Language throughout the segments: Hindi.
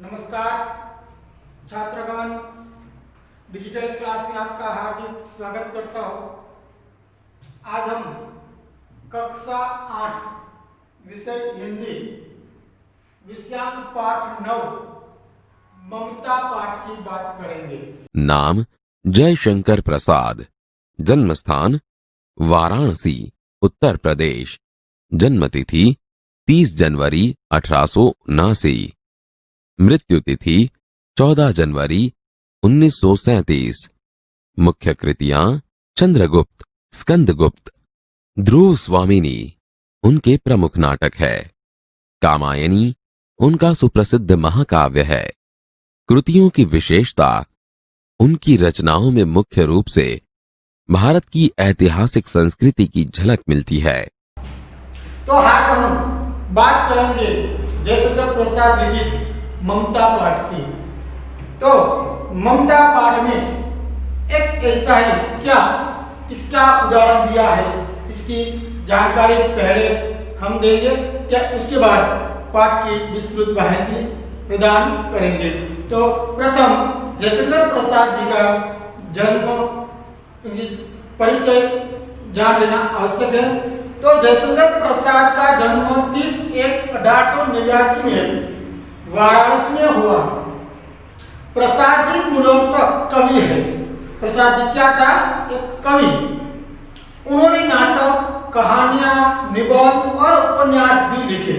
नमस्कार छात्रगण, डिजिटल क्लास में आपका हार्दिक स्वागत करता हूँ। आज हम कक्षा 8 विषय हिंदी विषयांक पाठ 9 ममता पाठ की बात करेंगे। नाम जयशंकर प्रसाद, जन्म स्थान वाराणसी, उत्तर प्रदेश, जन्म तिथि 30 जनवरी 1879, मृत्यु तिथि 14 जनवरी 1937। मुख्य कृतियां चंद्रगुप्त, स्कंदगुप्त, ध्रुव स्वामिनी उनके प्रमुख नाटक है। कामायनी उनका सुप्रसिद्ध महाकाव्य है। कृतियों की विशेषता उनकी रचनाओं में मुख्य रूप से भारत की ऐतिहासिक संस्कृति की झलक मिलती है। तो आज हम बात करेंगे जयशंकर प्रसाद लिखित ममता पाठ की। तो ममता पाठ में एक ऐसा है क्या, इसका उदाहरण दिया है, इसकी जानकारी पहले हम देंगे क्या, उसके बाद पाठ की विस्तृत माहिती प्रदान करेंगे। तो प्रथम जयशंकर प्रसाद जी का जन्म परिचय जान लेना आवश्यक है। तो जयशंकर प्रसाद का जन्म 30/1/1889 में वाराणसी में हुआ। प्रसाद जी मूलतः कवि है। प्रसाद जी क्या था? एक कवि। उन्होंने नाटक, कहानियां, निबंध और उपन्यास भी लिखे।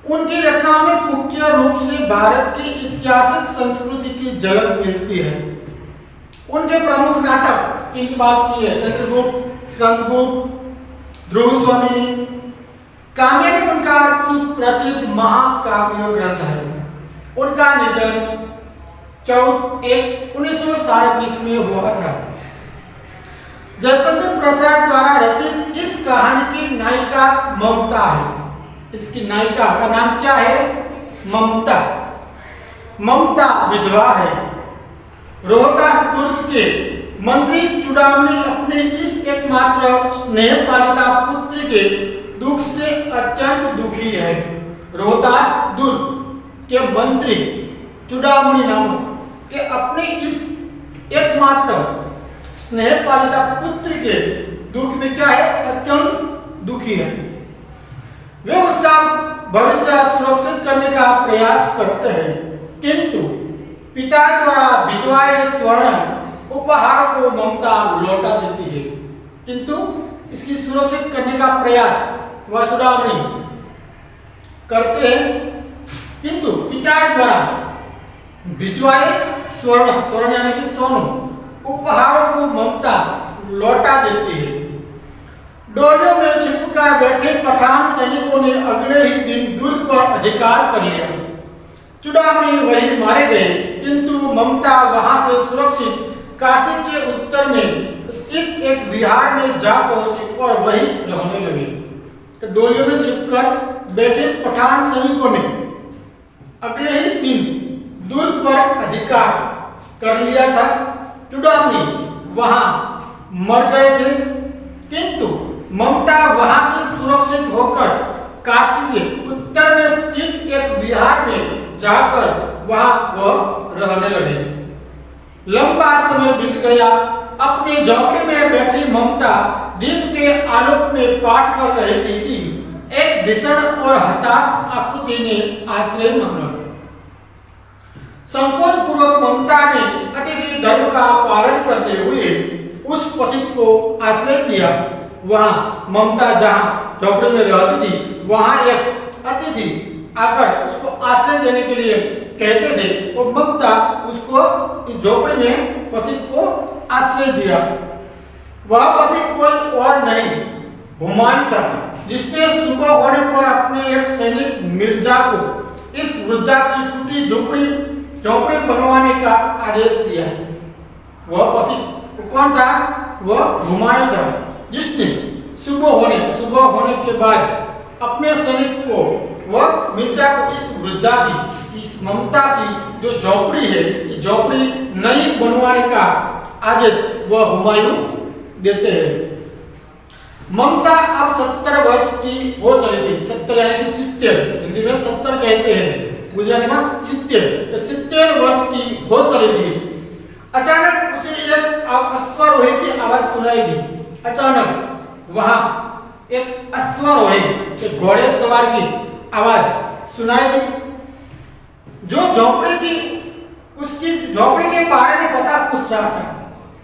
उनकी रचनाओं में मुख्य रूप से भारत की ऐतिहासिक संस्कृति की झलक मिलती है। उनके प्रमुख नाटक की बात की है चंद्रगुप्त, स्कंदगुप्त, ध्रुव स्वामिनी। कामायनी उनका सुप्रसिद्ध महाकाव्य ग्रंथ है। उनका निधन 14/1/1937 में हुआ था। जयशंकर प्रसाद द्वारा रचित इस कहानी की नायिका ममता है। इसकी नायिका का नाम क्या है? ममता। ममता विधवा है। रोहतास दुर्ग के मंत्री चूड़ामणि अपने इस एकमात्र स्नेह पालिता पुत्र के दुख से अत्यंत दुखी है। रोहतास दुर्ग के मंत्री चूड़ामणि नामक के अपने इस एकमात्र स्नेह पालिता पुत्र के दुख में क्या है? अत्यंत दुखी है। वे उसका भविष्य सुरक्षित करने का प्रयास करते हैं, किंतु पिता द्वारा भिजवाए स्वर्ण उपहार को ममता लौटा देती है। किंतु इसकी सुरक्षित करने का प्रयास वह चूड़ामणि करते हैं, किंतु पिता द्वारा भिजवाए स्वर्ण यानी कि सोनू उपहारों को ममता लौटा देती है। डोलियों में छिपकर बैठे पठान सैनिकों ने अगले ही दिन दुर्ग पर अधिकार कर लिया। चूड़ामणि वहीं मारे गए, किंतु ममता वहां से सुरक्षित काशी के उत्तर में स्थित एक विहार में जा पहुंची और वहीं रहने लगे। तो डोलियों में छिपकर बैठे पठान सैनिकों ने अगले ही दिन दुर्ग पर अधिकार कर लिया था। चूड़ामणि वहां मर गए थे, किंतु ममता वहां से सुरक्षित होकर काशी के उत्तर में स्थित एक विहार में जाकर वहां वह रहने लगे। लंबा समय बीत गया। अपनी झोपड़ी में बैठी ममता दीप के आलोक में पाठ कर रही थी कि एक भीषण और हताश आकृति ने आश्रय मांगा। संकोच पूर्वक ममता ने अतिथि धर्म का पालन करते हुए उस पथिक को आश्रय दिया। वहां ममता जहां झोपड़ी में रहती थी, वहां एक अतिथि आकर उसको आश्रय देने के लिए कहते थे और ममता उसको इस झोपड़ी में पथिक को आश्रय दिया। वह पथिक कोई और नहीं, हुमायूं था, जिसने सुबह होने पर अपने एक सैनिक मिर्जा को इस वृद्धा की टूटी झोपड़ी झोपड़ी बनवाने का आदेश दिया। वह पति कौन था? वह हुमायूं था, जिसने सुबह होने के बाद अपने सैनिक को वह मिर्जा को इस वृद्धा की, इस ममता की जो झोपड़ी है, ये झोपड़ी नई बनवाने का आदेश वह हुमायूं देते हैं। ममता अब 70 वर्ष की हो चली थी। 70 यानी कि 70, हिंदी में 70 कहते हैं, गुजराती में 70 वर्ष की हो चली थी। अचानक उसे एक अश्वारोही की आवाज सुनाई दी। अचानक वहां एक अश्वारोही, एक घोड़े सवार की आवाज सुनाई दी, जो झोपड़ी की, उसकी झोपड़ी के बारे में पता पूछ रहा था।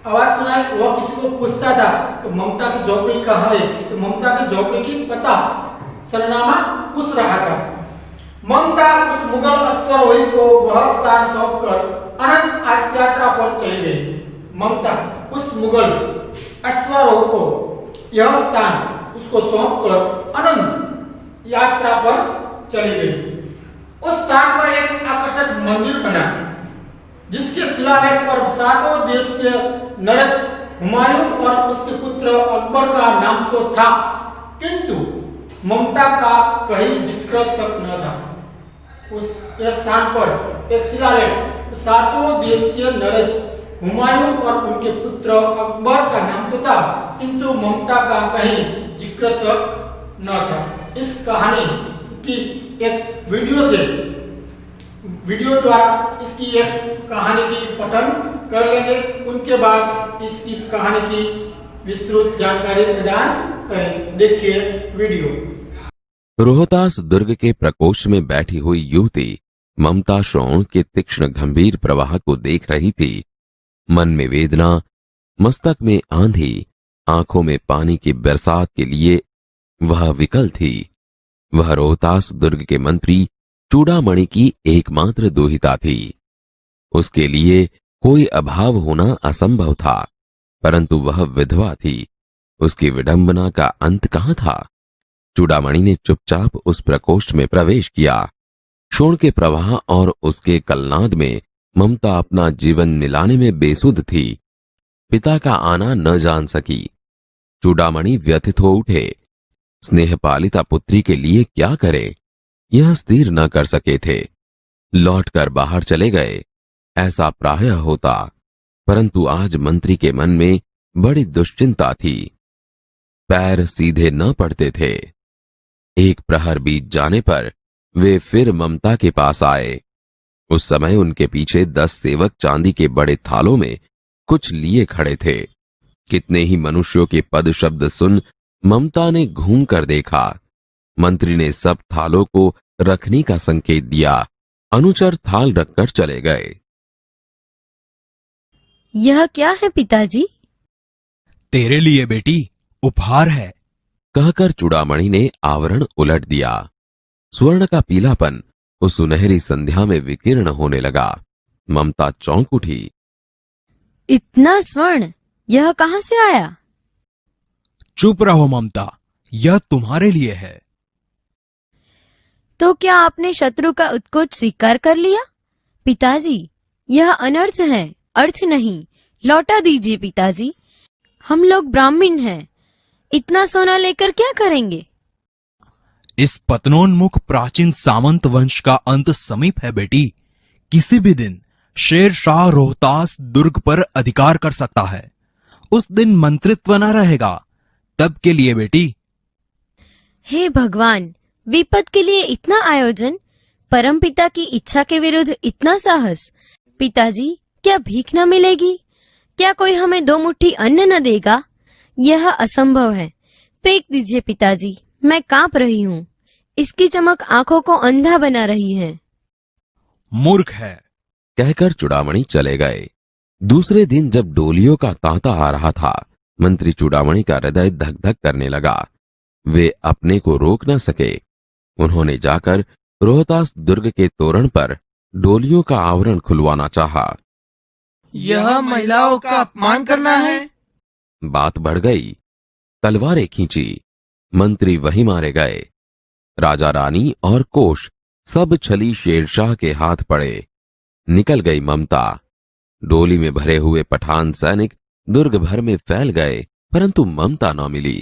आवाज सुनाई, वह किसी को पूछता था कि ममता की झोपड़ी कहाँ है, तो ममता की झोपड़ी की पता सरनामा पूछ रहा था। ममता उस मुगल अश्वारोही को वह स्थान सौंपकर अनंत यात्रा पर चली गई। ममता उस मुगल अश्वारोही को यह स्थान उसको सौंपकर अनंत यात्रा पर चली गई। उस स्थान पर एक आकर्षक मंदिर बना, जिसके शिलालेख पर सातों देश के नरेश, हुमायूं और उसके पुत्र अकबर का नाम तो था, किंतु ममता का कहीं जिक्र तक न था। उस स्थान पर एक शिलालेख सातों देश के नरेश, हुमायूं और उनके पुत्र अकबर का नाम तो था, किंतु ममता का कहीं जिक्र तक न था। इस कहानी की एक वीडियो द्वारा इसकी एक कहानी की पठन कर लेंगे, उनके बाद इसकी कहानी की विस्तृत जानकारी प्रदान करेंगे। देखिए वीडियो। रोहतास दुर्ग के प्रकोष्ठ में बैठी हुई युवती ममता श्रोण के तीक्ष्ण गंभीर प्रवाह को देख रही थी। मन में वेदना, मस्तक में आंधी, आंखों में पानी की बरसात के लिए वह विकल थी। वह रोहतास दुर्ग के मंत्री चूड़ामणि की एकमात्र दुहिता थी। उसके लिए कोई अभाव होना असंभव था, परंतु वह विधवा थी। उसकी विडंबना का अंत कहां था? चूड़ामणि ने चुपचाप उस प्रकोष्ठ में प्रवेश किया। शोण के प्रवाह और उसके कलनाद में ममता अपना जीवन मिलाने में बेसुध थी। पिता का आना न जान सकी। चूड़ामणि व्यथित हो उठे। स्नेहपालिता पुत्री के लिए क्या करे, यह स्थिर न कर सके थे। लौटकर बाहर चले गए, ऐसा प्रायः होता, परंतु आज मंत्री के मन में बड़ी दुश्चिंता थी। पैर सीधे न पड़ते थे। एक प्रहर बीत जाने पर वे फिर ममता के पास आए। उस समय उनके पीछे 10 सेवक चांदी के बड़े थालों में कुछ लिए खड़े थे। कितने ही मनुष्यों के पद शब्द सुन ममता ने घूम कर देखा। मंत्री ने सब थालों को रखने का संकेत दिया। अनुचर थाल रखकर चले गए। यह क्या है पिताजी? तेरे लिए बेटी, उपहार है, कहकर चूड़ामणि ने आवरण उलट दिया। स्वर्ण का पीलापन उस सुनहरी संध्या में विकीर्ण होने लगा। ममता चौंक उठी। इतना स्वर्ण यह कहां से आया? चुप रहो ममता, यह तुम्हारे लिए है। तो क्या आपने शत्रु का उत्कोच स्वीकार कर लिया? पिताजी, यह अनर्थ है, अर्थ नहीं। लौटा दीजिए पिताजी। हम लोग ब्राह्मण हैं, इतना सोना लेकर क्या करेंगे? इस पतनोन्मुख प्राचीन सामंत वंश का अंत समीप है बेटी। किसी भी दिन शेर शाह रोहतास दुर्ग पर अधिकार कर सकता है। उस दिन मंत्रित्व न रहेगा। तब के लिए बेटी। हे भगवान, विपद के लिए इतना आयोजन, परमपिता की इच्छा के विरुद्ध इतना साहस। पिताजी, क्या भीख न मिलेगी? क्या कोई हमें 2 मुट्ठी अन्न न देगा? यह असंभव है। फेंक दीजिए पिताजी, मैं कांप रही हूँ। इसकी चमक आंखों को अंधा बना रही है। मूर्ख है, कहकर चूड़ामणि चले गए। दूसरे दिन जब डोलियों का तांता आ रहा था, मंत्री चूड़ामणि का हृदय धक धक करने लगा। वे अपने को रोक न सके। उन्होंने जाकर रोहतास दुर्ग के तोरण पर डोलियों का आवरण खुलवाना चाहा। यह महिलाओं का अपमान करना है। बात बढ़ गई। तलवारें खींची। मंत्री वहीं मारे गए। राजा रानी और कोष सब छली शेरशाह के हाथ पड़े। निकल गई ममता। डोली में भरे हुए पठान सैनिक दुर्ग भर में फैल गए, परंतु ममता न मिली।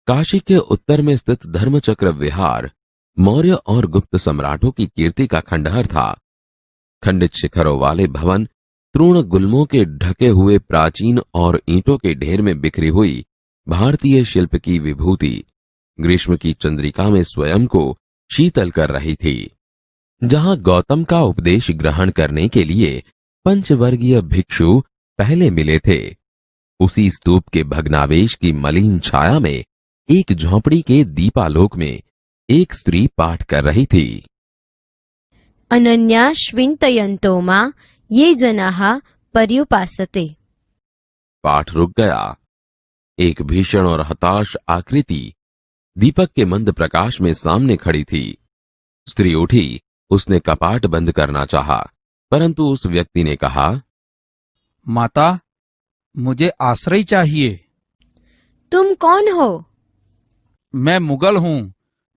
काशी के उत्तर में स्थित धर्मचक्र विहार मौर्य और गुप्त सम्राटों की कीर्ति का खंडहर था। खंडित शिखरों वाले भवन, तृण गुल्मों के ढके हुए प्राचीन और ईंटों के ढेर में बिखरी हुई भारतीय शिल्प की विभूति ग्रीष्म की चंद्रिका में स्वयं को शीतल कर रही थी। जहां गौतम का उपदेश ग्रहण करने के लिए पंचवर्गीय भिक्षु पहले मिले थे, उसी स्तूप के भग्नावेश की मलिन छाया में एक झोंपड़ी के दीपालोक में एक स्त्री पाठ कर रही थी। अनन्या श्विन्तयन्तो मा ये जनाः पर्युपासते। पाठ रुक गया। एक भीषण और हताश आकृति दीपक के मंद प्रकाश में सामने खड़ी थी। स्त्री उठी, उसने कपाट बंद करना चाहा, परंतु उस व्यक्ति ने कहा, माता, मुझे आश्रय चाहिए। तुम कौन हो? मैं मुगल हूँ।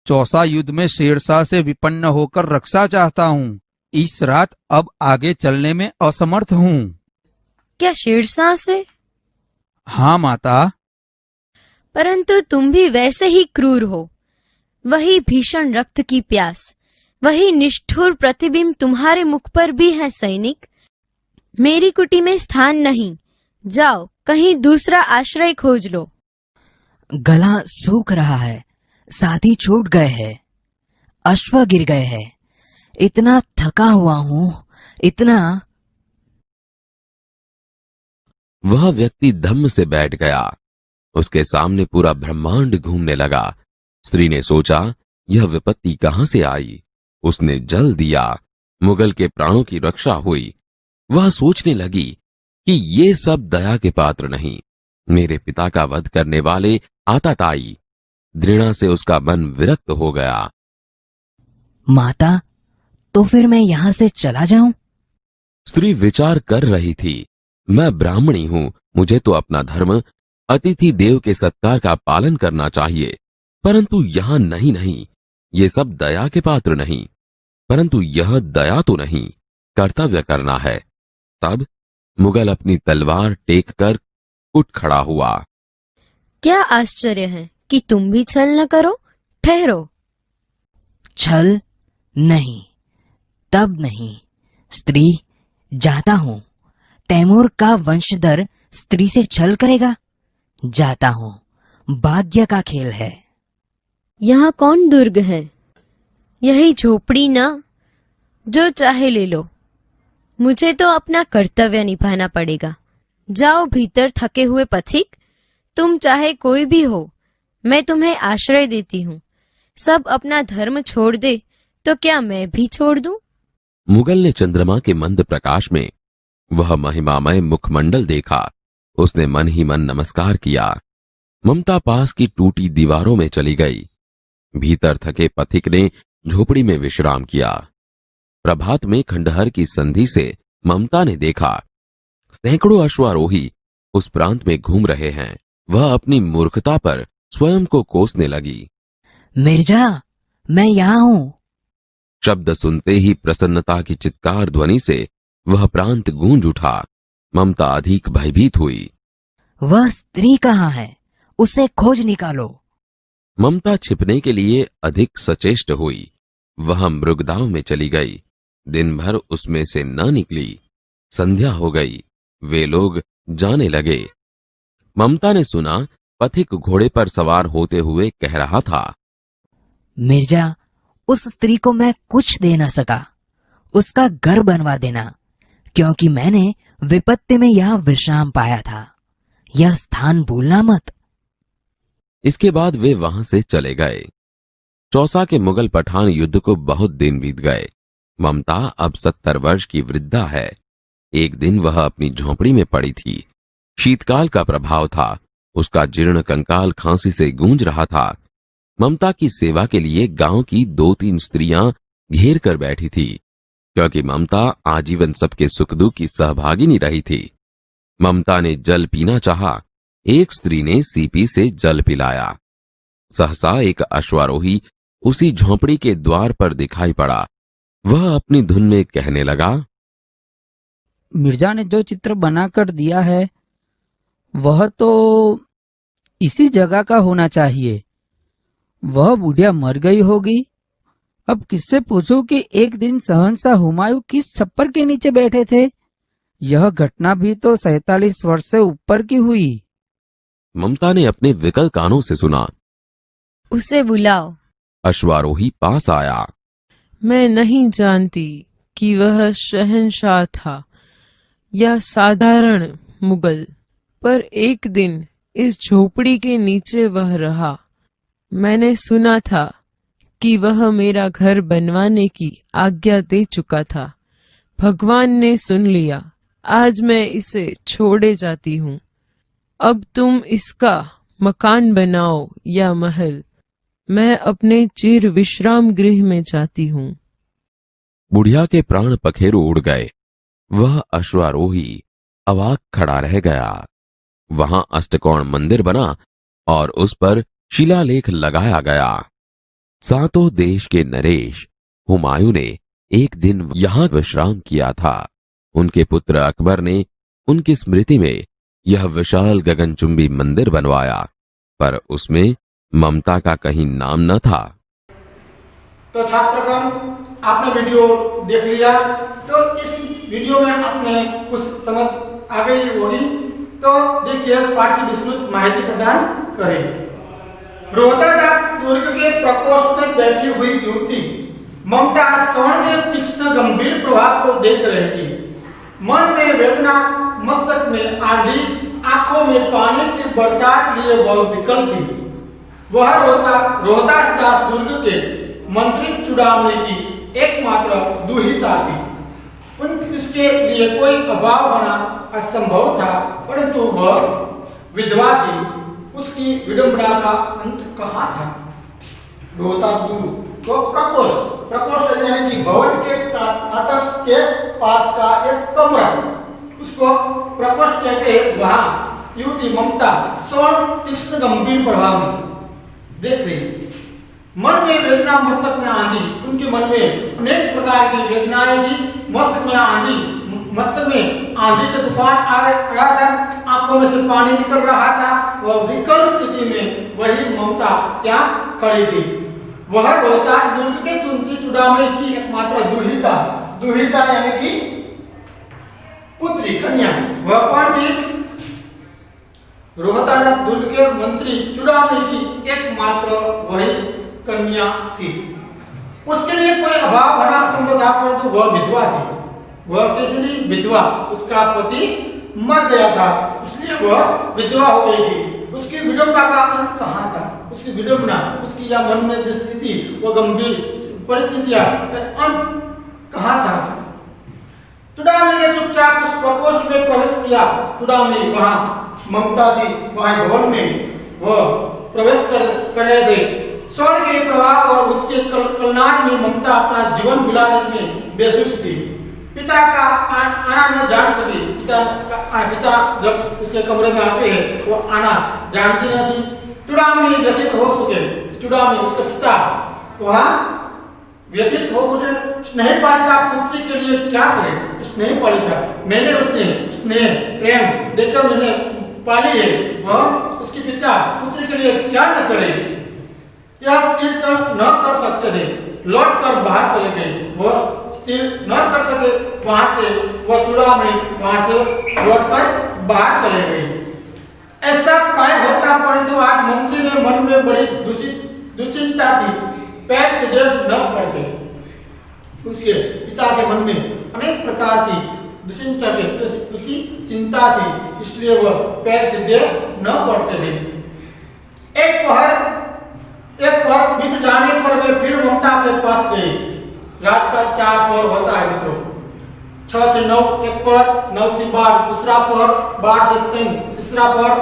चौसा युद्ध में शेरशाह से विपन्न होकर रक्षा चाहता हूँ। इस रात अब आगे चलने में असमर्थ हूँ। क्या शेरशाह से? हाँ माता। परंतु तुम भी वैसे ही क्रूर हो। वही भीषण रक्त की प्यास, वही निष्ठुर प्रतिबिंब तुम्हारे मुख पर भी है सैनिक। मेरी कुटी में स्थान नहीं, जाओ कहीं दूसरा आश्रय खोज लो। गला सूख रहा है, साथी छूट गए हैं, अश्व गिर गए हैं, इतना थका हुआ हूं, इतना। वह व्यक्ति धम्म से बैठ गया। उसके सामने पूरा ब्रह्मांड घूमने लगा। स्त्री ने सोचा, यह विपत्ति कहां से आई? उसने जल दिया, मुगल के प्राणों की रक्षा हुई। वह सोचने लगी कि ये सब दया के पात्र नहीं, मेरे पिता का वध करने वाले आताताई। घृणा से उसका मन विरक्त हो गया। माता, तो फिर मैं यहां से चला जाऊं? स्त्री विचार कर रही थी, मैं ब्राह्मणी हूं, मुझे तो अपना धर्म अतिथि देव के सत्कार का पालन करना चाहिए, परंतु यहां नहीं, ये सब दया के पात्र नहीं। परंतु यह दया तो नहीं, कर्तव्य करना है। तब मुगल अपनी तलवार टेक कर उठ खड़ा हुआ। क्या आश्चर्य है कि तुम भी छल न करो। ठहरो। छल नहीं, तब नहीं। स्त्री, जाता हूं। तैमूर का वंशधर स्त्री से छल करेगा? जाता हूं, भाग्य का खेल है। यहाँ कौन दुर्ग है? यही झोपड़ी ना, जो चाहे ले लो। मुझे तो अपना कर्तव्य निभाना पड़ेगा। जाओ भीतर थके हुए पथिक, तुम चाहे कोई भी हो, मैं तुम्हें आश्रय देती हूँ। सब अपना धर्म छोड़ दे तो क्या मैं भी छोड़ दूं? मुगल ने चंद्रमा के मंद प्रकाश में वह महिमामय मुखमंडल देखा। उसने मन ही मन नमस्कार किया। ममता पास की टूटी दीवारों में चली गई। भीतर थके पथिक ने झोपड़ी में विश्राम किया। प्रभात में खंडहर की संधि से ममता ने देखा, सैकड़ों अश्वारोही उस प्रांत में घूम रहे हैं। वह अपनी मूर्खता पर स्वयं को कोसने लगी। मिर्जा, मैं यहां हूं। शब्द सुनते ही प्रसन्नता की चित्कार ध्वनि से वह प्रांत गूंज उठा। ममता अधिक भयभीत हुई। वह स्त्री कहाँ है? उसे खोज निकालो। ममता छिपने के लिए अधिक सचेष्ट हुई। वह मृगदाव में चली गई। दिन भर उसमें से न निकली। संध्या हो गई। वे लोग जाने लगे। ममता ने सुना पथिक घोड़े पर सवार होते हुए कह रहा था, मिर्जा, उस स्त्री को मैं कुछ दे न सका। उसका घर बनवा देना, क्योंकि मैंने विपत्ति में यह विश्राम पाया था। यह स्थान भूलना मत। इसके बाद वे वहां से चले गए। चौसा के मुगल पठान युद्ध को बहुत दिन बीत गए। ममता अब 70 वर्ष की वृद्धा है। एक दिन वह अपनी झोंपड़ी में पड़ी थी। शीतकाल का प्रभाव था। उसका जीर्ण कंकाल खांसी से गूंज रहा था। ममता की सेवा के लिए गांव की 2-3 स्त्रियां घेर कर बैठी थी, क्योंकि ममता आजीवन सबके सुख दुख की सहभागिनी रही थी। ममता ने जल पीना चाहा। एक स्त्री ने सीपी से जल पिलाया। सहसा एक अश्वारोही उसी झोंपड़ी के द्वार पर दिखाई पड़ा। वह अपनी धुन में कहने लगा, मिर्जा ने जो चित्र बनाकर दिया है वह तो इसी जगह का होना चाहिए। वह बुढ़िया मर गई होगी। अब किससे पूछूं कि एक दिन शहंशाह हुमायूं किस छप्पर के नीचे बैठे थे? यह घटना भी तो 47 वर्ष से ऊपर की हुई। ममता ने अपने विकल कानों से सुना। उसे बुलाओ। अश्वारोही पास आया। मैं नहीं जानती कि वह शहंशाह था या साधारण मुगल, पर एक दिन इस झोपड़ी के नीचे वह रहा। मैंने सुना था कि वह मेरा घर बनवाने की आज्ञा दे चुका था। भगवान ने सुन लिया। आज मैं इसे छोड़े जाती हूँ। अब तुम इसका मकान बनाओ या महल। मैं अपने चिर विश्राम गृह में जाती हूँ। बुढ़िया के प्राण पखेरु उड़ गए। वह अश्वारोही अवाक खड़ा रह गया। वहां अष्टकोण मंदिर बना और उस पर शिलालेख लगाया गया। सातों देश के नरेश हुमायूं ने एक दिन यहां विश्राम किया था। उनके पुत्र अकबर ने उनकी स्मृति में यह विशाल गगनचुंबी मंदिर बनवाया, पर उसमें ममता का कहीं नाम न था। तो छात्रगण, आपने वीडियो देख लिया। तो इस वीडियो में आपने कुछ समझ आ गई होगी। तो देखिए, पाठ की विस्तृत माहिती प्रदान करें। रोहतास दुर्ग के प्रकोष्ठ में बैठी हुई युवती ममता स्वर्ण के तीक्ष्ण गंभीर प्रभाव को देख रही थी। मन में वेदना, मस्तक में आंधी, आंखों में पानी की बरसात लिए वह विकल थी। वह रोहतास दुर्ग के मंत्री चुड़ामणी की एकमात्र दुहिता थी। उसके लिए कोई अभाव होना असंभव था, परंतु वह विधवा थी। उसकी विडंबना का अंत कहाँ था? रोहतास दुर्ग तो प्रकोष्ठ यानी कि भवन के फाटक के पास का एक कमरा, उसको प्रकोष्ठ कहते हैं। वहां युवती ममता स्वर्ण तीक्ष्ण गंभीर प्रभाव में देख रही। मन में वेदना, मस्तक में आंधी। उनके मन में अनेक प्रकार की वेदनाएं थी। मस्तक में आंधी का तूफान आ रहा था। आंखों में से पानी निकल रहा था। वह विकल स्थिति में वही ममता क्या खड़ी थी। वह रोहतास दुर्ग के मंत्री चुड़ामणी की एकमात्र दुहिता यानी कि पुत्री, कन्या। वह कौन थी? रोहतास दुर्ग के मंत्री चुड़ामणी की एकमात्र वही कन्या थी। उसके लिए कोई अभाव होना असंभव था, परंतु वह विधवा थी। वह किसलिए विधवा? उसका पति मर गया था, इसलिए वह विधवा हो गई थी। उसकी विडंबना का अंत कहाँ था? उसकी विडंबना, उसकी या मन में जो स्थिति, वो गंभीर परिस्थितियां, अंत कहाँ था? चुड़ामणी ने चुपचाप उस प्रकोष्ठ में प्रवेश किया। चुड़ामणी वहां ममता थी, वहां भवन में वह प्रवेश कर रहे थे। स्वर्ण के प्रभाव और उसके कलनाद में ममता अपना जीवन बिताने में बेसुध थी। पिता का आना न जान सकी। पिता जब उसके कमरे में आते हैं वो आना जानती न थी। चुड़ामणी व्यथित हो चुके। चुड़ामणी उसके पिता वहां व्यथित हो उठे। स्नेह पालिका पुत्री के लिए क्या करे? स्नेह पालिका मैंने उसने स्नेह प्रेम देकर मैंने पाली है, वह उसके पिता पुत्री के लिए क्या न करे? यह स्थिर न कर सकते थे। लौट कर बाहर चले गए। वह स्थिर न कर सके, वहां से वह चुड़ामणी वहां से लौट कर बाहर चले गए। ऐसा प्राय होता, परंतु आज मंत्री ने मन में बड़ी दुश्चिंता थी। पैर से देर न पड़ते। उसके पिता के मन में अनेक प्रकार की दुश्चिंता थी, उसकी चिंता थी, इसलिए वह पैर से देर न पड़ते थे। एक पहर बीत जाने पर वे फिर ममता के पास गए। रात का 4 पहर होता है मित्रों। 6 से 9 एक पहर, 9 से 12 दूसरा पहर, 12 से 3 तीसरा पहर,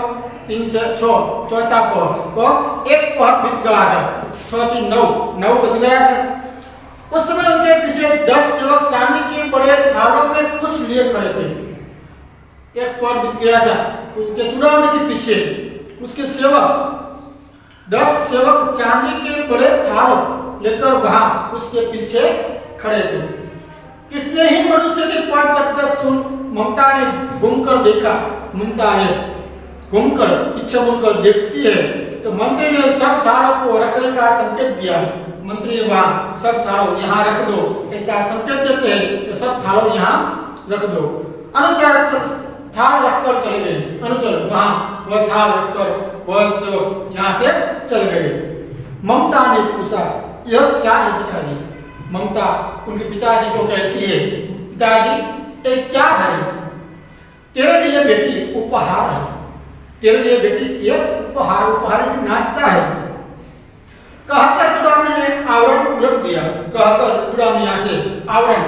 3 से 6 चौथा पहर। तो एक पहर बीत गया था। 6 से 9 बज गया था। उस समय उनके पीछे 10 सेवक चांदी के बड़े थालों में कुछ लिए खड़े थे। एक पहर बीत गया था। उनके चुड़ामणी के पीछे उसके सेवक 10 सेवक चांदी के बड़े थाल लेकर वहां उसके पीछे खड़े थे। कितने ही मनुष्य के 5 शब्द ममता ने घूमकर देखा। ममता है घूमकर पीछे मुड़कर देखती है तो मंत्री ने सब थालों को रखने का संकेत दिया। मंत्री ने वहां सब थालों यहाँ रख दो ऐसा संकेत देते हैं तो सब थालों यहाँ रख दो। अनुचर थाल रखकर चले गए। अनुचर वहां वह थाल रखकर वह सेवक यहाँ से चल गए। ममता ने पूछा यह क्या है पिताजी? ममता उनके पिताजी को कहती है पिताजी ये क्या है? तेरे लिए बेटी उपहार है। तेरे लिए बेटी ये उपहार की नाश्ता है। कहकर चुड़ामी ने आवरण उलट दिया। कहकर चुड़ामी यहाँ से आवरण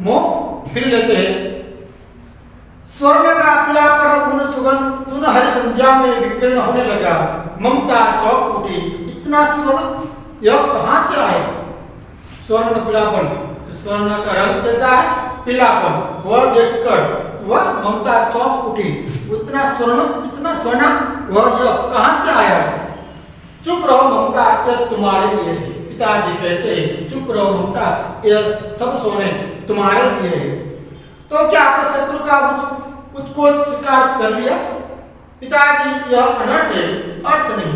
मुंह फिर लेते हैं। स्वर्ण का पीला पर उन सुनहरी संध्या में विकीर्ण होने लगा। ममता चौंक उठी। इतना स्वर्ण यह कहाँ से आया? स्वर्ण पीलापन, स्वर्ण का रंग कैसा है? पीलापन। वह देखकर वह ममता चौंक उठी। इतना स्वर्ण वह यह कहाँ से आया? चुप रहो ममता, यह तुम्हारे लिए है। पिताजी कहते हैं चुप रहो ममता, यह सब सोने तुम्हारे लिए है। तो क्या आपने शत्रु का उसको स्वीकार कर लिया? पिताजी यह अनर्थ है, अर्थ नहीं।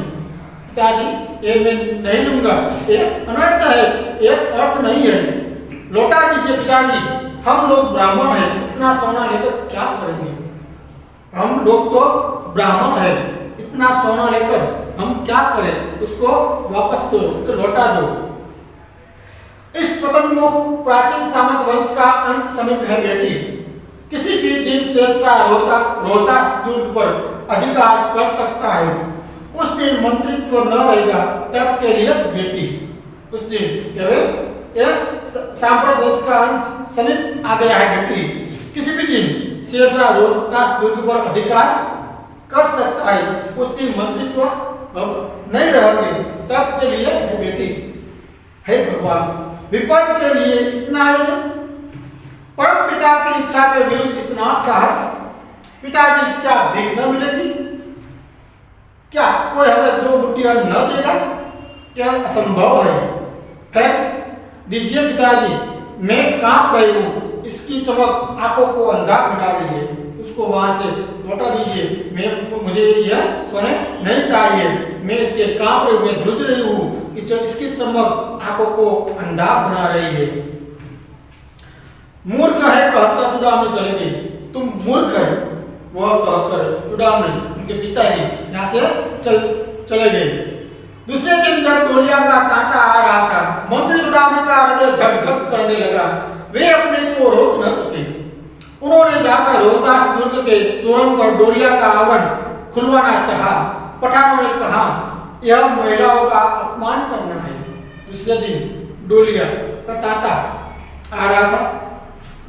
पिताजी ये मैं नहीं लूंगा, ये अनर्थ है, ये अर्थ नहीं है। लौटा दीजिए पिताजी, हम लोग ब्राह्मण हैं, इतना सोना लेकर क्या करेंगे? हम लोग तो ब्राह्मण हैं, इतना सोना लेकर हम क्या करें? उसको वापस दो, लौटा दो। इस पतनमुख प्राचीन सामंत वंश का अंत समीप है बेटी। किसी भी दिन शेरशाह रोहतास दुर्ग पर अधिकार कर सकता है। उस दिन मंत्रित्व न रहेगा, तब के लिए बेटी। उस दिन सांप्रत वंश का अंत समीप आ गया है बेटी। किसी भी दिन शेरशाह रोहतास दुर्ग पर अधिकार कर सकता है। उस दिन मंत्रित्व अब नहीं रहेंगे, तब के लिए है बेटी। हे भगवान, विपद के लिए इतना आयोजन, परम पिता की इच्छा के विरुद्ध इतना साहस। पिताजी क्या भीख न मिलेगी? क्या कोई हमें 2 मुट्ठी अन्न न देगा? क्या असंभव है? फेंक दीजिए पिताजी, मैं कांप रही हूँ। इसकी चमक आंखों को अंधा बना रही है। उसको वहां से लौटा दीजिए। मुझे यह सोने नहीं चाहिए। मैं इसके कांप रही हूँ, मैं ध्रुज रही हूँ कि इसकी चमक आंखों को अंधा बना रही है। मूर्ख है कहकर चुड़ामी चले गए। तुम मूर्ख है वह कहकर चुड़ामी उनके पिताजी यहाँ से चले गए। दूसरे दिन जब डोलिया का तांता आ रहा था, मंत्री चुड़ामी का हृदय धक धक करने लगा। वे अपने को रोक न सके। उन्होंने जाकर रोहतास दुर्ग के तोरण पर डोलिया का आवरण खुलवाना चाहा। पठानों ने कहा यह महिलाओं का अपमान करना है। दूसरे दिन डोलिया का तांता आ रहा था।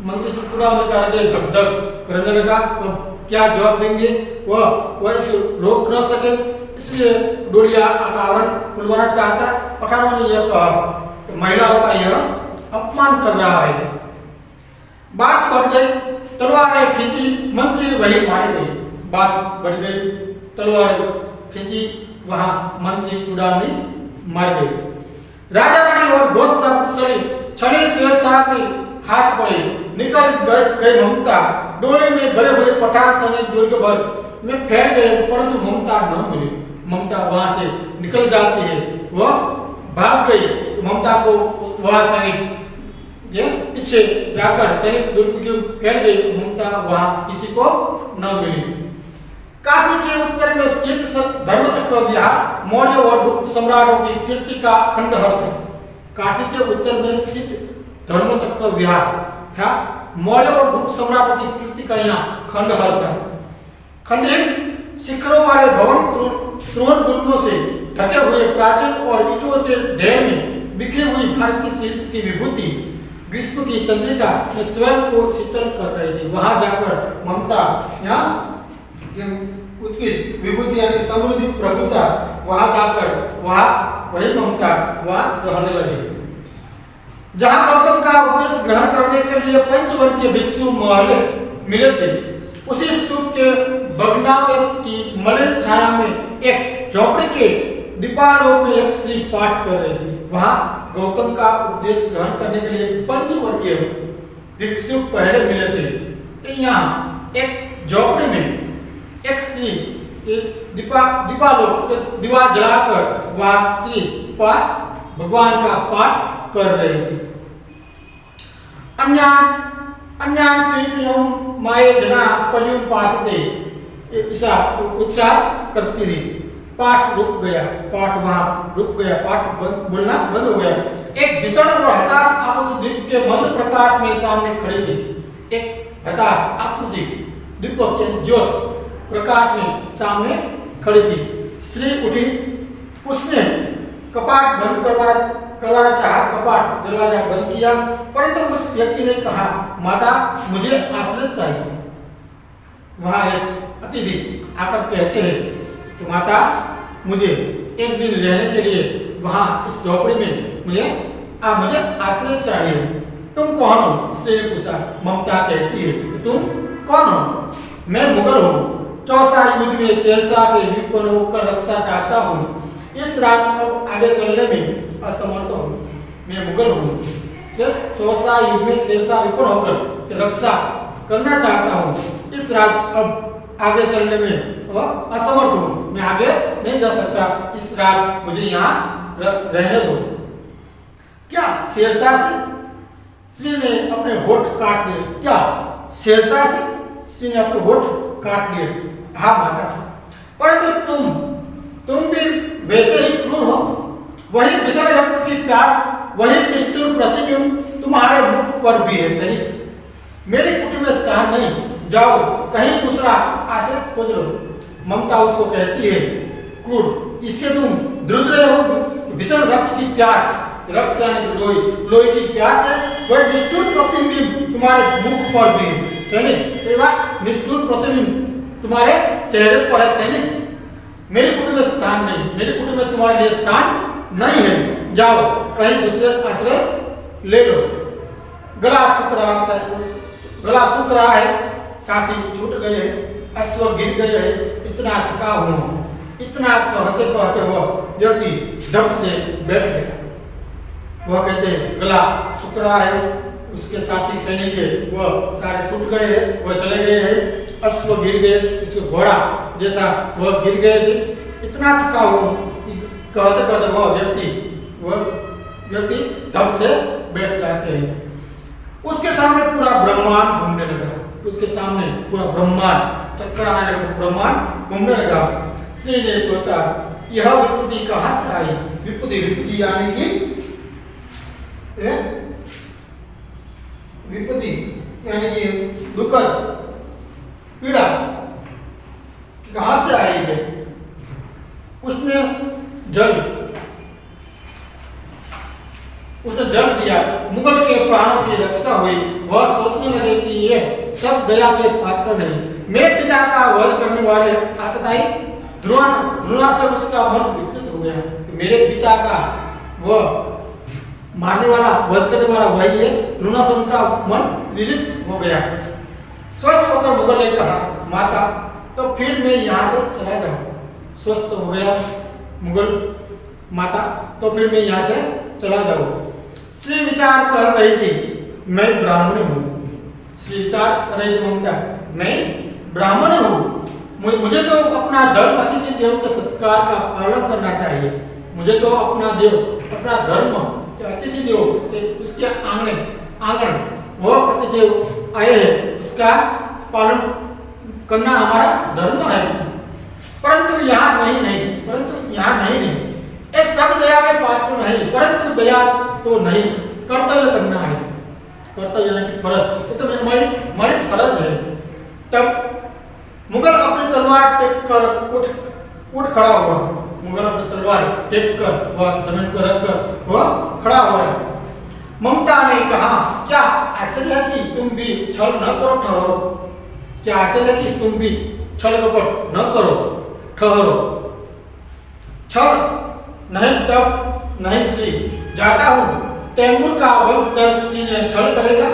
मंत्री चुड़ामी का हृदय धक धक करने लगा। तो क्या जवाब देंगे? वह इसे रोक न सके, इसलिए डोलिया का आवरण खुलवाना चाहता। पठानों ने यह कहा महिलाओं का यह अपमान कर रहा है। बात बढ़ गई, तलवारें खींची, मंत्री वही मारे गए। बात बढ़ गई, तलवारें खींची, वहां मंत्री चुड़ामी मार गए। राजा रानी और घोष छड़ी शेरशाह के हाथ पड़े। निकल गए ममता। डोले में भरे हुए पठान सैनिक दुर्ग भर में फैल गए, परंतु ममता न मिली। ममता वहां से निकल जाती है, वह भाग गई। ममता को वहां सैनिक पीछे जाकर सैनिक दुर्ग के फैल गई। ममता वहां किसी को न मिली। काशी के उत्तर में स्थित धर्मचक्र विहार मौर्य और गुप्त सम्राटों की कीर्ति का खंडहर था। काशी के उत्तर में स्थित धर्मचक्र विहार था। मौर्य और गुप्त सम्राटों की कीर्ति का यहाँ खंडहर था। खंडित शिखरों वाले भवन त्रिभुवन गुंबदों से ढके हुए प्राचीन और ईंटों के ढेर में बिखरी हुई भारतीय शिल्प की विभूति ग्रीष्म की चंद्रिका में स्वयं को शीतल कर रही थी। वहां जाकर ममता यहाँ उसकी विभूति यानी समृद्धि प्रभुता, वहां जाकर वही ममता वहां रहने लगी। जहां गौतम का उपदेश ग्रहण करने के लिए पंचवर्गीय भिक्षु महले मिले थे, उसी स्तूप के भग्नावशेष की मलिन छाया में एक झोपड़ी के दीपालोक में एक स्त्री पाठ कर रही थी। वहां गौतम का उपदेश ग्रहण करने के लिए पंचवर्गीय भिक्षु पहले मिले थे। कि यहाँ एक झोपड़ी में एक स्त्री दीवा जलाकर वह स्त्री भगवान का पाठ कर रही थी। अन्यान स्त्रियों माये जना पल्युम पासते ऐसा उच्चार करती रही। पाठ रुक गया, पाठ वहां रुक गया, पाठ बोलना बंद हो गया। एक भीषण और हताश आकृति दीप के मंद प्रकाश में सामने खड़ी थी। एक हताश आकृति दीप के ज्योत प्रकाश में सामने खड़ी थी। स्त्री उठी, उसने कपाट बंद करवाना चाहा, कपाट दरवाजा बंद किया, परंतु उस व्यक्ति ने कहा, माता मुझे आश्रय चाहिए। वहां एक अतिथि आकर कहते हैं कि माता मुझे एक दिन रहने के लिए वहां इस झोपड़ी में मुझे आश्रय चाहिए। तुम कौन हो? स्त्री ने पूछा। ममता कहती है, तुम कौन हो? मैं मुगल हूँ, चौसा युद्ध में शेरशाह के विपन्न होकर रक्षा चाहता हूँ। इस रात अब आगे चलने में असमर्थ हूँ। मैं मुगल हूँ, चौसा युद्ध में शेरशाह विपन्न होकर रक्षा करना चाहता हूँ। इस रात अब आगे चलने में असमर्थ हूँ, मैं आगे नहीं जा सकता। इस रात मुझे यहाँ रहने दो। क्या शेरशाह से? स्त्री ने अपने होठ काट लिए। क्या शेरशाह से? स्त्री ने अपने होठ काट लिए। हाँ माता, परंतु तुम भी वैसे ही क्रूर हो। वही विषम रक्त की प्यास, वही निष्ठुर प्रतिबिंब तुम्हारे मुख पर भी है। सही, मेरी कुटी में स्थान नहीं, जाओ कहीं दूसरा आश्रय खोज लो। ममता उसको कहती है, क्रूर, इससे तुम द्रुज रहे हो। विषम रक्त की प्यास, रक्त यानी लोही की प्यास है, वह निष्ठुर प्रतिबिंब तुम्हारे मुख पर भी है। सैनिक, निष्ठुर प्रतिबिंब तुम्हारे चेहरे पर है। सैनिक, मेरी कुटी में स्थान नहीं, मेरी कुटी में तुम्हारे लिए स्थान नहीं है, जाओ कहीं दूसरे आश्रय ले लो। गला सूख रहा है, साथी छूट गए हैं, अश्व गिर गए हैं, इतना थका हूँ। इतना कहते कहते वह व्यक्ति दम से बैठ गया। वह कहते हैं गला सूख रहा है, उसके साथी सैनिक है वह सारे छूट गए हैं, वह चले गए हैं, अश्व गिर गए, उसके घोड़ा जो था वह गिर गए थे। इतना थका हूँ कहते कहते वह व्यक्ति दम से बैठ जाते हैं। उसके सामने पूरा ब्रह्मांड घूमने लगा, उसके सामने पूरा ब्रह्मांड चक्कर आने लगा, ब्रह्मांड घूमने लगा। स्त्री ने सोचा, यह विपत्ति कहाँ से आई? विपत्ति यानी कि विपत्ति यानी कि दुखद पीड़ा कहाँ से आई है? उसने जल दिया, मुगल के प्राणों की रक्षा हुई। वह सोचने लगे कि ये सब दया के पात्र नहीं। मेरे पिता का वध करने वाले आतताई द्रोणा से उसका मन विकृत हो गया कि मेरे पिता का वह मारने वाला, वध करने वाला वही है। द्रोणा से उनका मन विकृत हो गया। स्वस्थ होकर मुगल ने कहा, माता तो फिर मैं यहाँ से चला जाऊँ। स्वस्थ हो गया मुगल, माता तो फिर मैं यहाँ से चला जाऊँ। स्त्री विचार कर रही थी, मैं ब्राह्मण हूँ। स्त्री विचार कर रही थी ममता, मैं ब्राह्मण हूँ, मुझे तो अपना धर्म अतिथि देव के सत्कार का पालन करना चाहिए। मुझे तो अपना धर्म अतिथि देव, उसके आंगन वो अतिथि देव आए हैं, उसका पालन करना हमारा धर्म है। परंतु यहाँ नहीं, ये सब दया के पात्र नहीं, परंतु दया तो नहीं, कर्तव्य करना है। कर्तव्य यानी कि फर्ज, ये तो हमारी फर्ज है। तब मुगल अपनी तलवार टेक कर उठ खड़ा हुआ। मुगल अपनी तलवार टेक कर वह जमीन पर रखकर वह खड़ा हुआ। ममता ने कहा, क्या आश्चर्य है कि तुम भी छल न करो, ठहरो। क्या आश्चर्य है कि तुम भी छल कपट न करो, ठहरो। छल नहीं, तब नहीं स्त्री, जाता हूँ। तैमूर का वंशधर स्त्री ने छल करेगा?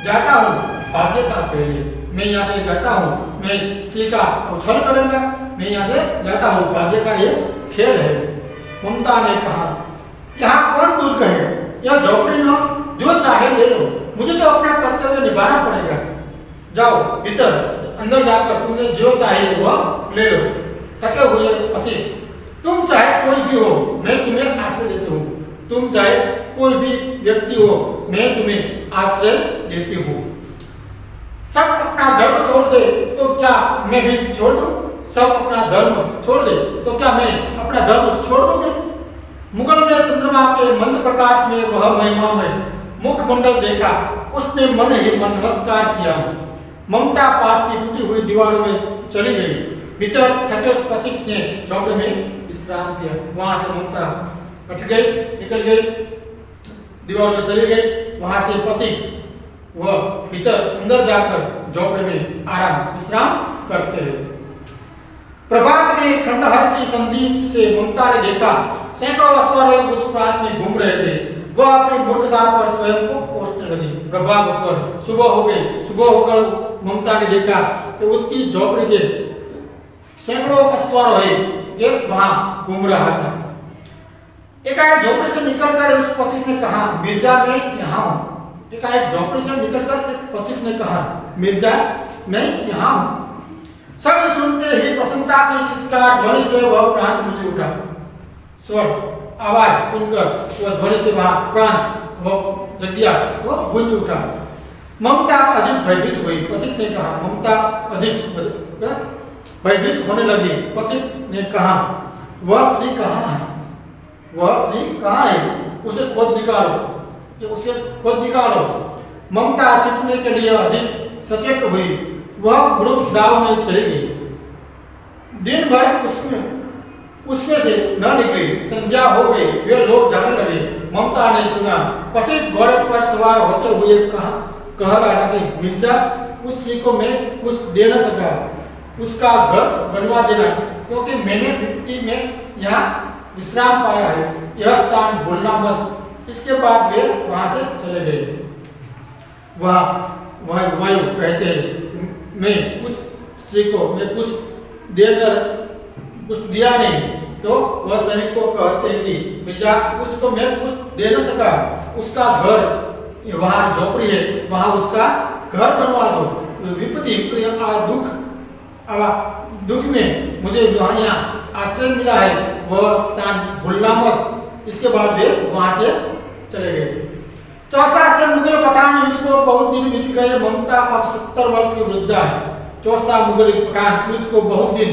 जाता हूँ, भाग्य का खेल है। मैं यहाँ से जाता हूँ, मैं स्त्री का छल करूंगा, मैं यहाँ से जाता हूँ, भाग्य का ये खेल है। ममता ने कहा, यहाँ कौन दुर्ग है? यह झोपड़ी न, जो चाहे ले लो, मुझे तो अपना कर्तव्य निभाना पड़ेगा। जाओ भीतर अंदर जाकर तुमने जो चाहिए वह ले लो। थके हुए पति, तुम चाहे कोई भी हो मैं तुम्हें आश्रय देती हूँ, तुम चाहे कोई भी व्यक्ति हो मैं तुम्हें आश्रय देती हूँ। सब अपना धर्म छोड़ दे तो क्या मैं भी छोड़ दूं? सब अपना धर्म छोड़ दे तो क्या मैं अपना धर्म छोड़ दूंगी? मुगल ने चंद्रमा के मंद प्रकाश में वह महिमा में मुखमंडल देखा, उसने मन ही मन नमस्कार किया। ममता पास की टूटी हुई दीवारों में चली गई। भीतर थके पति ने झोंपड़े में विश्राम किया। वहां से ममता हट गई, निकल गई, दीवारों में चली गई। वहां से पति वह भीतर अंदर जाकर झोंपड़े में आराम विश्राम करते हैं। प्रभात में खंडहर की संधि से ममता ने देखा सैकड़ों अश्वारोही उस प्रांत में घूम रहे थे। वह अपनी मूर्खता पर स्वयं को कोसने लगी। प्रभात होकर सुबह हो गई। सुबह होकर ममता ने देखा कि उसकी झोपड़ी के सैकड़ों अश्वारोही एक वहां घूम रहा था। एकाएक झोपड़ी से निकलकर उस पथिक ने कहा, मिर्जा मैं यहाँ हूँ। एकाएक झोपड़ी से निकलकर पथिक ने कहा, मिर्जा मैं यहाँ हूँ। सब सुनते ही प्रसन्नता की चित्कार ध्वनि से वह प्रांत मुझे उठा। स्वर आवाज सुनकर वह ध्वनि से वहां प्रांत वह जगह वह गूंज उठा। ममता अधिक भयभीत हुई। पथिक ने कहा, ममता अधिक भयभीत होने लगी। पथिक ने कहा, वह स्त्री कहाँ है? वह स्त्री कहाँ है? उसे खोज निकालो, उसे खोज निकालो। ममता छिपने के लिए अधिक सचेत हुई। वह ग्रुप गांव में चली गई। दिन भर उसमें से न निकली। संध्या हो गई, वे लोग जाने लगे। ममता ने सुना पथिक घोड़े पर सवार होते हुए कह रहा था कि मिर्जा उस स्त्री को मैं कुछ दे न सका, उसका घर बनवा देना, क्योंकि मैंने मुक्ति में यहाँ विश्राम पाया है। यह स्थान भूलना मत। इसके बाद वे वहां से चले गए। वह वायु कहते हैं, मैं उस स्त्री को मैं कुछ देकर कुछ दिया नहीं, तो वह सैनिक को कहते हैं कि मिर्जा उसको मैं कुछ दे न सका, उसका घर वहाँ झोपड़ी है, वहाँ उसका घर बनवा दो। विपत्ति दुख में मुझे यहाँ आश्रय मिला है, वह स्थान भूलना मत। इसके बाद वे वहां से चले गए। चौसा से मुगल पठान युद्ध को बहुत दिन बीत गए। ममता अब 70 वर्ष की वृद्धा है। चौसा मुगल पठान युद्ध को बहुत दिन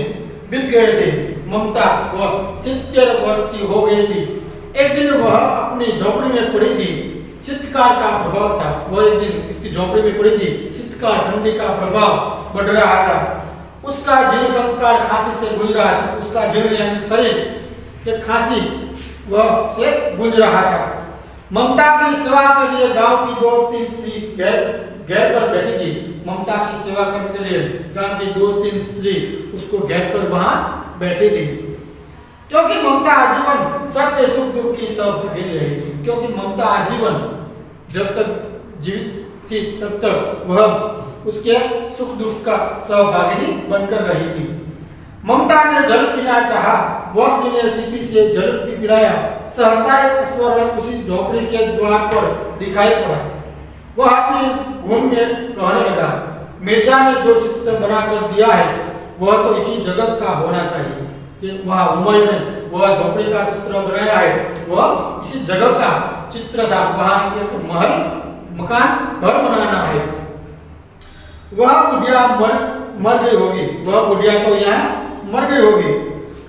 बीत गए थे। ममता वह 70 वर्ष की हो गई थी। एक दिन वह अपनी झोपड़ी में पड़ी थी। शीतकाल का प्रभाव था। वह एक दिन इसकी झोपड़ी में पड़ी थी। शीतकाल ठंडी का प्रभाव बढ़ रहा था। उसका जीर्ण कंकाल खांसी से गूंज रहा था। उसका जीर्ण शरीर के खांसी वह से गूंज रहा था। ममता की सेवा के लिए गांव की 2-3 स्त्री घेर कर बैठी थी। ममता की सेवा करने के लिए गांव की 2-3 स्त्री उसको घेर कर वहां बैठी थी, क्योंकि ममता आजीवन सबके सुख दुख की सहभागिनी रही थी। क्योंकि ममता आजीवन जब तक जीवित थी तब तक वह उसके सुख दुख का सहभागिनी बनकर रही थी। ममता ने जल पीना चाहा। वह ने सीपी से जल पिलाया। सहसा अश्वारोही उसी झोपड़ी के द्वार पर दिखाई पड़ा। वह अपनी घूम में कहने लगा, मिर्जा ने जो चित्र बनाकर दिया है वह तो इसी जगत का होना चाहिए। कि वह हुमायूं ने वह झोपड़ी का चित्र बनाया है, वह इसी जगह का चित्र था। वहां एक महल मकान घर बनाना है। वह बुढ़िया मर गई होगी। वह बुढ़िया तो यहाँ मर गई होगी।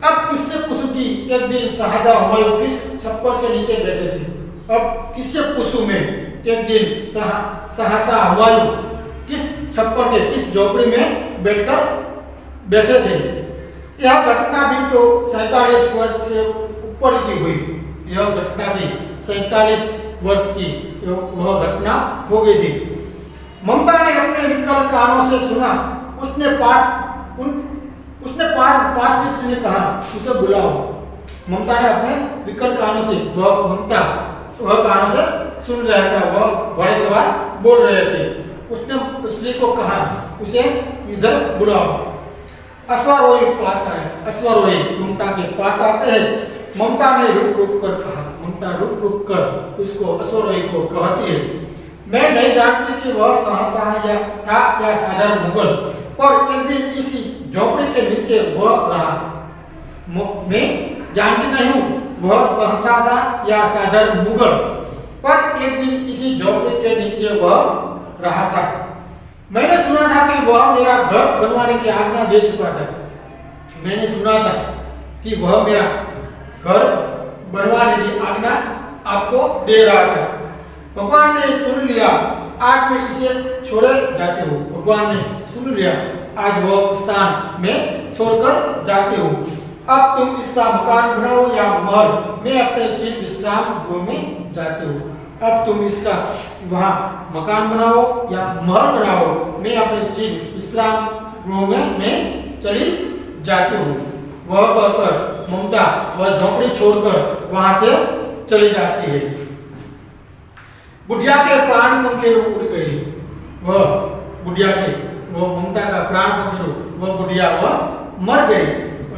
अब किससे पूछूं कि एक दिन शाहजहां हुमायूं किस छप्पर के नीचे बैठे थे। अब किससे पूछूं मैं एक दिन शाहजहां हुमायूं किस छप्पर के किस झोपड़ी में बैठे थे। यह घटना भी तो 47 वर्ष से ऊपर की हुई। यह घटना भी 47 वर्ष की वह घटना हो गई थी। ममता ने अपने विकल कानों से सुना। उसने पास में सुने कहा, उसे बुलाओ। ममता ने अपने विकल कानों से वह कानों से सुन रहा था। वह घोड़े सवार बोल रहे थे। उसने स्त्री को कहा, उसे इधर बुलाओ। अश्वारोही पास आए। अश्वारोही ममता के पास आते हैं। ममता ने रुक रुक कर कहा। ममता रुक रुक कर उसको अश्वारोही को कहती है, मैं नहीं जानती कि वह शहंशाह या था या साधारण मुगल, पर एक दिन इसी झोपड़ी के नीचे वह रहा। मैं जानती नहीं हूँ वह शहंशाह था या साधारण मुगल, पर एक दिन इसी झोपड़ी के नीचे वह रहा था। मैंने सुना था कि वह मेरा घर बनवाने की आज्ञा दे चुका था। मैंने सुना था कि वह मेरा घर बनवाने की आज्ञा आपको दे रहा था। भगवान ने सुन लिया, आज मैं इसे छोड़े जाते हो। भगवान ने सुन लिया, आज वह स्थान में छोड़कर जाते हो। अब तुम इसका मकान बनाओ या महल, मैं अपने चिर विश्राम गृह में जाते हो। अब तुम इसका वहाँ मकान बनाओ या महल बनाओ, मैं अपने चिर विश्राम गृह में मैं चली जाती हूँ। वह कहकर ममता वह झोपड़ी छोड़कर वहां से चली जाती है। बुढ़िया के प्राण पंखेरु उड़ गई। वह बुढ़िया के वह ममता का प्राण पंखेरु वह बुढ़िया वह मर गई,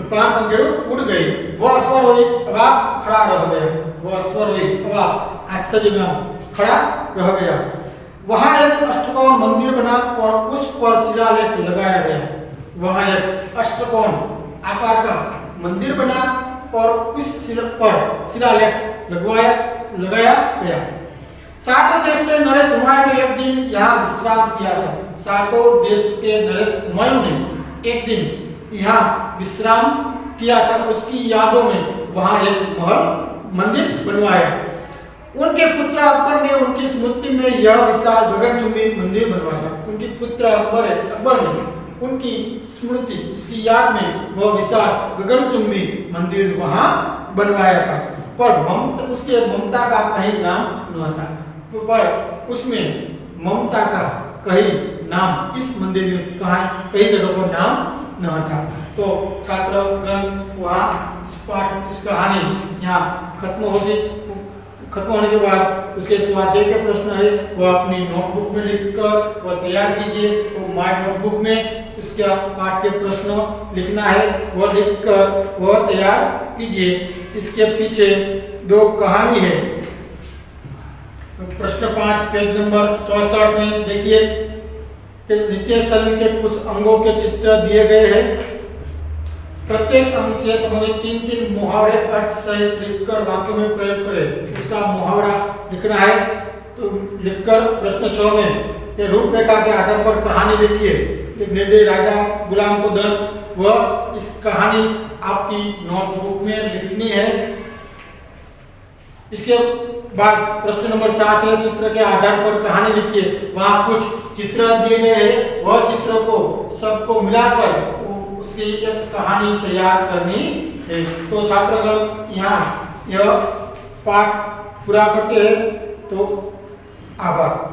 प्राण पंखेरु उड़ गई। वह स्वर हुई, अवाक खड़ा रह गया। वह स्वर हुई, अवाक आश्चर्य में खड़ा रह गया। वहां एक अष्टकोण मंदिर बना और उस पर शिलालेख लगाया गया। वहां एक अष्टकोण आकार का मंदिर बना और उस पर शिलालेख लगाया गया। सातों देश के नरेश हुमायूं ने एक दिन यहाँ विश्राम किया था। सातों देश के नरेश हुमायूं ने एक दिन यहाँ विश्राम किया था। उसकी यादों में वहाँ एक महल मंदिर बनवाया। उनके पुत्र अकबर ने उनकी स्मृति में यह विशाल गगनचुंबी मंदिर बनवाया। उनके पुत्र अकबर ने उनकी स्मृति, इसकी याद में वह विशाल गगनचुंबी मंदिर वहाँ बनवाया था। पर उसके ममता का कहीं नाम न था, पर उसमें ममता का कहीं नाम इस मंदिर में कई जगह पर नाम न था। तो छात्रगण वहाँ इस कहानी यहाँ खत्म होगी। खत्म होने के बाद उसके स्वाध्याय के प्रश्न है वह अपनी नोटबुक में लिखकर वह तैयार कीजिए। वो माय नोटबुक में उसका पाठ के प्रश्न लिखना है, वह लिखकर वह तैयार कीजिए। इसके पीछे दो कहानी है। प्रश्न 5 पेज नंबर 64 में देखिए कि नीचे शरीर के कुछ अंगों के चित्र दिए गए हैं। प्रत्येक अंग से संबंधित 3-3 मुहावरे अर्थ सहित लिखकर वाक्य में प्रयोग करें। इसका मुहावरा लिखना है। तो लिखकर प्रश्न 6 में रूपरेखा के आधार पर कहानी लिखिए। निर्दयी राजा गुलाम को दन, वह इस कहानी आपकी नोटबुक में लिखनी है। इसके बाद प्रश्न नंबर 7 है चित्र के आधार पर कहानी लिखिए। वहाँ कुछ चित्र दिए गए हैं, वह चित्रों को सबको मिलाकर उसकी एक कहानी तैयार करनी है। तो छात्रगण यहाँ यह पाठ पूरा करते हैं। तो आभार।